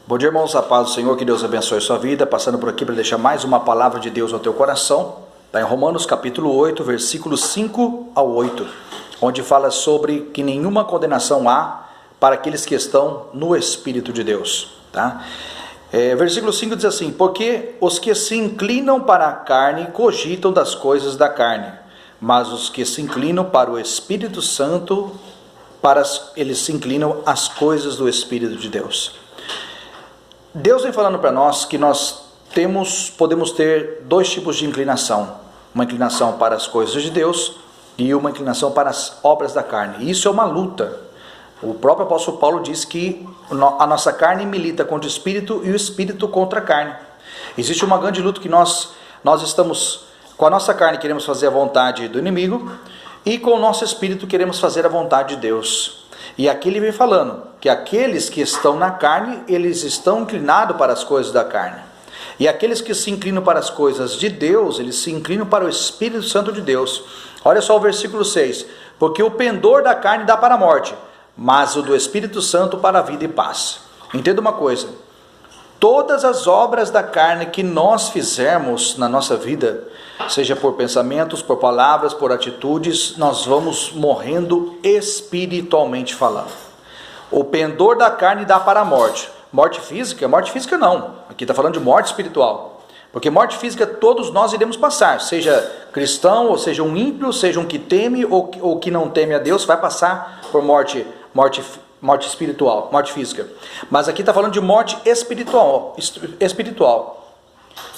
Bom dia, irmãos, a paz do Senhor, que Deus abençoe a sua vida, passando por aqui para deixar mais uma palavra de Deus ao teu coração, está em Romanos capítulo 8, versículos 5 ao 8, onde fala sobre que nenhuma condenação há para aqueles que estão no Espírito de Deus, tá? Versículo 5 diz assim: porque os que se inclinam para a carne cogitam das coisas da carne, mas os que se inclinam para o Espírito Santo, eles se inclinam às coisas do Espírito de Deus. Deus vem falando para nós que nós podemos ter dois tipos de inclinação: uma inclinação para as coisas de Deus e uma inclinação para as obras da carne. E isso é uma luta. O próprio apóstolo Paulo diz que a nossa carne milita contra o Espírito e o Espírito contra a carne. Existe uma grande luta que nós estamos com a nossa carne, queremos fazer a vontade do inimigo, e com o nosso Espírito queremos fazer a vontade de Deus. E aqui ele vem falando que aqueles que estão na carne, eles estão inclinados para as coisas da carne. E aqueles que se inclinam para as coisas de Deus, eles se inclinam para o Espírito Santo de Deus. Olha só o versículo 6. Porque o pendor da carne dá para a morte, mas o do Espírito Santo para a vida e paz. Entenda uma coisa: todas as obras da carne que nós fizermos na nossa vida, seja por pensamentos, por palavras, por atitudes, nós vamos morrendo espiritualmente falando. O pendor da carne dá para a morte. Morte física não. Aqui está falando de morte espiritual. Porque morte física todos nós iremos passar. Seja cristão, ou seja um ímpio, seja um que teme ou que não teme a Deus, vai passar por morte espiritual, morte física. Mas aqui está falando de morte espiritual.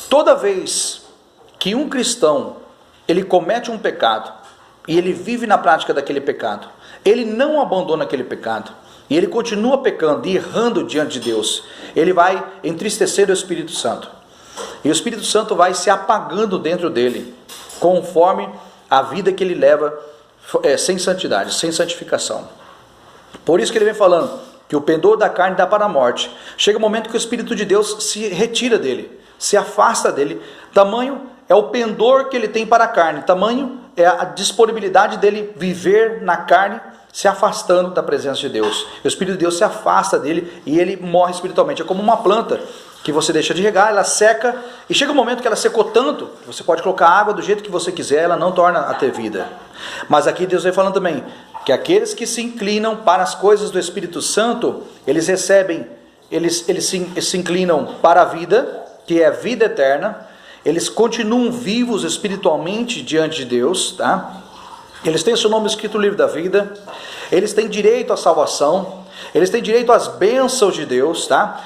Toda vez que um cristão ele comete um pecado e ele vive na prática daquele pecado, ele não abandona aquele pecado e ele continua pecando e errando diante de Deus, ele vai entristecer o Espírito Santo, e o Espírito Santo vai se apagando dentro dele conforme a vida que ele leva sem santidade, sem santificação. Por isso que ele vem falando que o pendor da carne dá para a morte. Chega um momento que o Espírito de Deus se retira dele, se afasta dele. Tamanho é o pendor que ele tem para a carne, tamanho é a disponibilidade dele viver na carne, se afastando da presença de Deus. O Espírito de Deus se afasta dele e ele morre espiritualmente. É como uma planta que você deixa de regar, ela seca, e chega um momento que ela secou tanto, você pode colocar água do jeito que você quiser, ela não torna a ter vida. Mas aqui Deus vem falando também que aqueles que se inclinam para as coisas do Espírito Santo, eles se inclinam para a vida, que é a vida eterna. Eles continuam vivos espiritualmente diante de Deus, tá? Eles têm seu nome escrito no livro da vida, eles têm direito à salvação, eles têm direito às bênçãos de Deus, tá?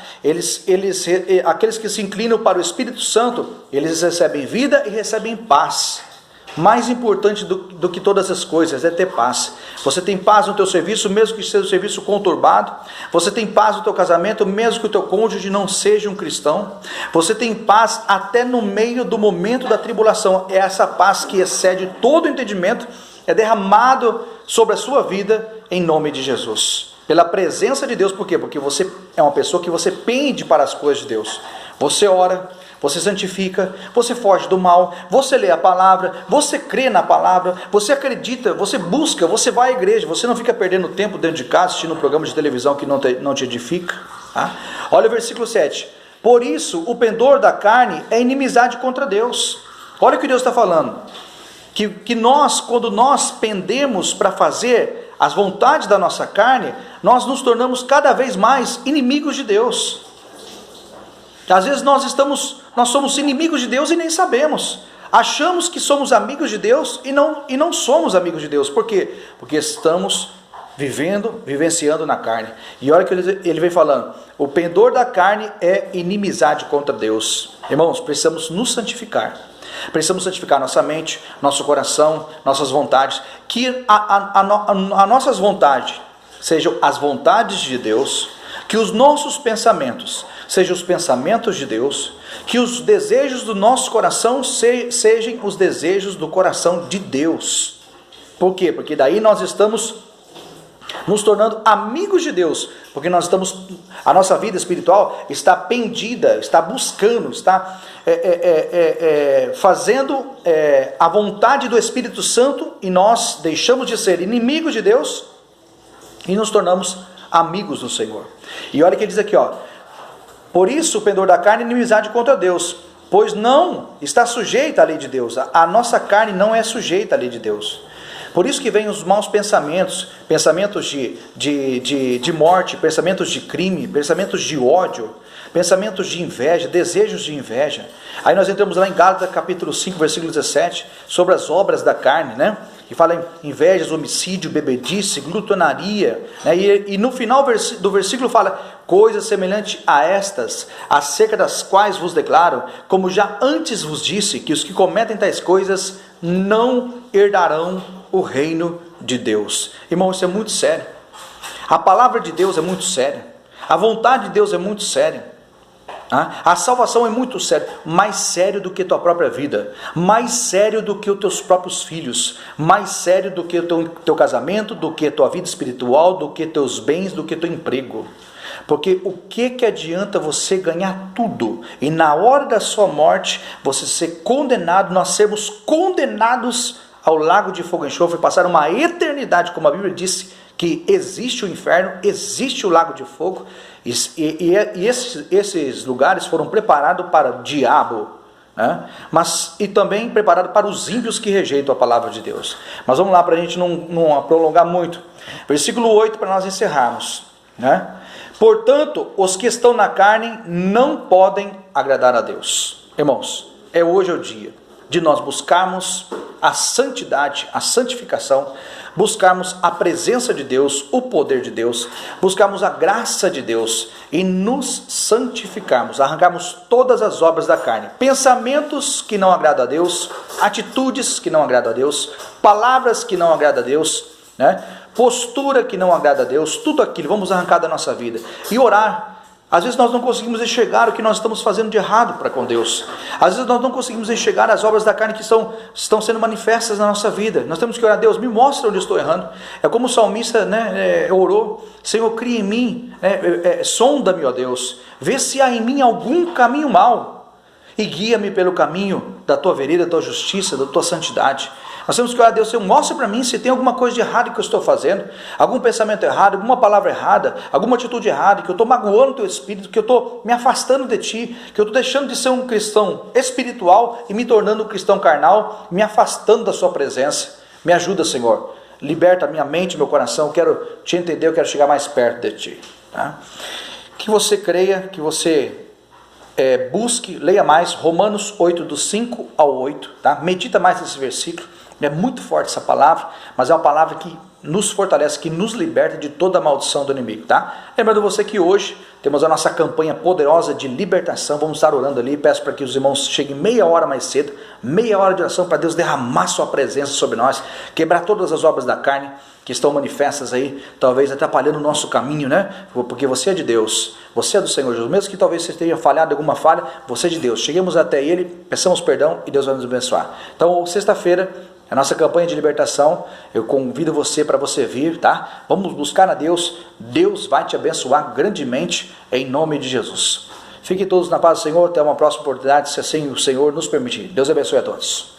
Aqueles que se inclinam para o Espírito Santo, eles recebem vida e recebem paz. Mais importante do que todas as coisas é ter paz. Você tem paz no teu serviço, mesmo que seja um serviço conturbado. Você tem paz no teu casamento, mesmo que o teu cônjuge não seja um cristão. Você tem paz até no meio do momento da tribulação. É essa paz que excede todo o entendimento, é derramado sobre a sua vida em nome de Jesus, pela presença de Deus. Por quê? Porque você é uma pessoa que você pende para as coisas de Deus. Você ora, você santifica, você foge do mal, você lê a palavra, você crê na palavra, você acredita, você busca, você vai à igreja, você não fica perdendo tempo dentro de casa assistindo um programa de televisão que não te edifica, tá? Olha o versículo 7. Por isso o pendor da carne é inimizade contra Deus. Olha o que Deus está falando, que nós, quando nós pendemos para fazer as vontades da nossa carne, nós nos tornamos cada vez mais inimigos de Deus. Às vezes nós somos inimigos de Deus e nem sabemos. Achamos que somos amigos de Deus e não somos amigos de Deus. Por quê? Porque estamos vivenciando na carne. E olha que ele vem falando: o pendor da carne é inimizade contra Deus. Irmãos, precisamos nos santificar. Precisamos santificar nossa mente, nosso coração, nossas vontades. Que as nossas vontades sejam as vontades de Deus. Que os nossos pensamentos sejam os pensamentos de Deus, que os desejos do nosso coração sejam os desejos do coração de Deus. Por quê? Porque daí nós estamos nos tornando amigos de Deus, porque a nossa vida espiritual está pendida, está buscando, está fazendo a vontade do Espírito Santo, e nós deixamos de ser inimigos de Deus e nos tornamos amigos do Senhor. E olha o que ele diz aqui, Por isso o pendor da carne é inimizade contra Deus, pois não está sujeita à lei de Deus. A nossa carne não é sujeita à lei de Deus. Por isso que vem os maus pensamentos, pensamentos de morte, pensamentos de crime, pensamentos de ódio, pensamentos de inveja, desejos de inveja. Aí nós entramos lá em Gálatas capítulo 5, versículo 17, sobre as obras da carne, né? Que fala em invejas, homicídio, bebedice, glutonaria, né? E no final do versículo fala, coisas semelhantes a estas, acerca das quais vos declaro, como já antes vos disse, que os que cometem tais coisas não herdarão o reino de Deus. Irmão, isso é muito sério. A palavra de Deus é muito séria. A vontade de Deus é muito séria. A salvação é muito séria, mais sério do que tua própria vida, mais sério do que os teus próprios filhos, mais sério do que o teu casamento, do que a tua vida espiritual, do que teus bens, do que teu emprego. Porque o que adianta você ganhar tudo e na hora da sua morte você ser condenado, nós sermos condenados ao lago de fogo e enxofre, passar uma eternidade, como a Bíblia disse, que existe o inferno, existe o lago de fogo, e esses lugares foram preparados para o diabo, né? E também preparados para os ímpios que rejeitam a palavra de Deus. Mas vamos lá, para a gente não prolongar muito. Versículo 8, para nós encerrarmos, né? Portanto, os que estão na carne não podem agradar a Deus. Irmãos, hoje é o dia de nós buscarmos a santidade, a santificação, buscarmos a presença de Deus, o poder de Deus, buscarmos a graça de Deus e nos santificarmos, arrancarmos todas as obras da carne, pensamentos que não agradam a Deus, atitudes que não agradam a Deus, palavras que não agradam a Deus, né? Postura que não agrada a Deus, tudo aquilo, vamos arrancar da nossa vida e orar. Às vezes nós não conseguimos enxergar o que nós estamos fazendo de errado para com Deus. Às vezes nós não conseguimos enxergar as obras da carne que estão sendo manifestas na nossa vida. Nós temos que orar, Deus, me mostra onde eu estou errando. É como o salmista, orou, Senhor, cria em mim, sonda-me, ó Deus, vê se há em mim algum caminho mau e guia-me pelo caminho da tua vereda, da tua justiça, da tua santidade. Nós temos que orar a Deus, Senhor, mostra para mim se tem alguma coisa de errado que eu estou fazendo, algum pensamento errado, alguma palavra errada, alguma atitude errada, que eu estou magoando o teu espírito, que eu estou me afastando de ti, que eu estou deixando de ser um cristão espiritual e me tornando um cristão carnal, me afastando da sua presença. Me ajuda, Senhor, liberta a minha mente, meu coração, eu quero te entender, eu quero chegar mais perto de ti. Tá? Que você creia, que você busque, leia mais Romanos 8, do 5 ao 8, tá? Medita mais nesse versículo. É muito forte essa palavra, mas é uma palavra que nos fortalece, que nos liberta de toda a maldição do inimigo, tá? Lembrando você que hoje temos a nossa campanha poderosa de libertação, vamos estar orando ali, peço para que os irmãos cheguem meia hora mais cedo, meia hora de oração para Deus derramar sua presença sobre nós, quebrar todas as obras da carne que estão manifestas aí, talvez atrapalhando o nosso caminho, né? Porque você é de Deus, você é do Senhor Jesus, mesmo que talvez você tenha falhado alguma falha, você é de Deus, cheguemos até Ele, peçamos perdão e Deus vai nos abençoar. Então, sexta-feira, a nossa campanha de libertação, eu convido você para você vir, tá? Vamos buscar a Deus, Deus vai te abençoar grandemente, em nome de Jesus. Fiquem todos na paz do Senhor, até uma próxima oportunidade, se assim o Senhor nos permitir. Deus abençoe a todos.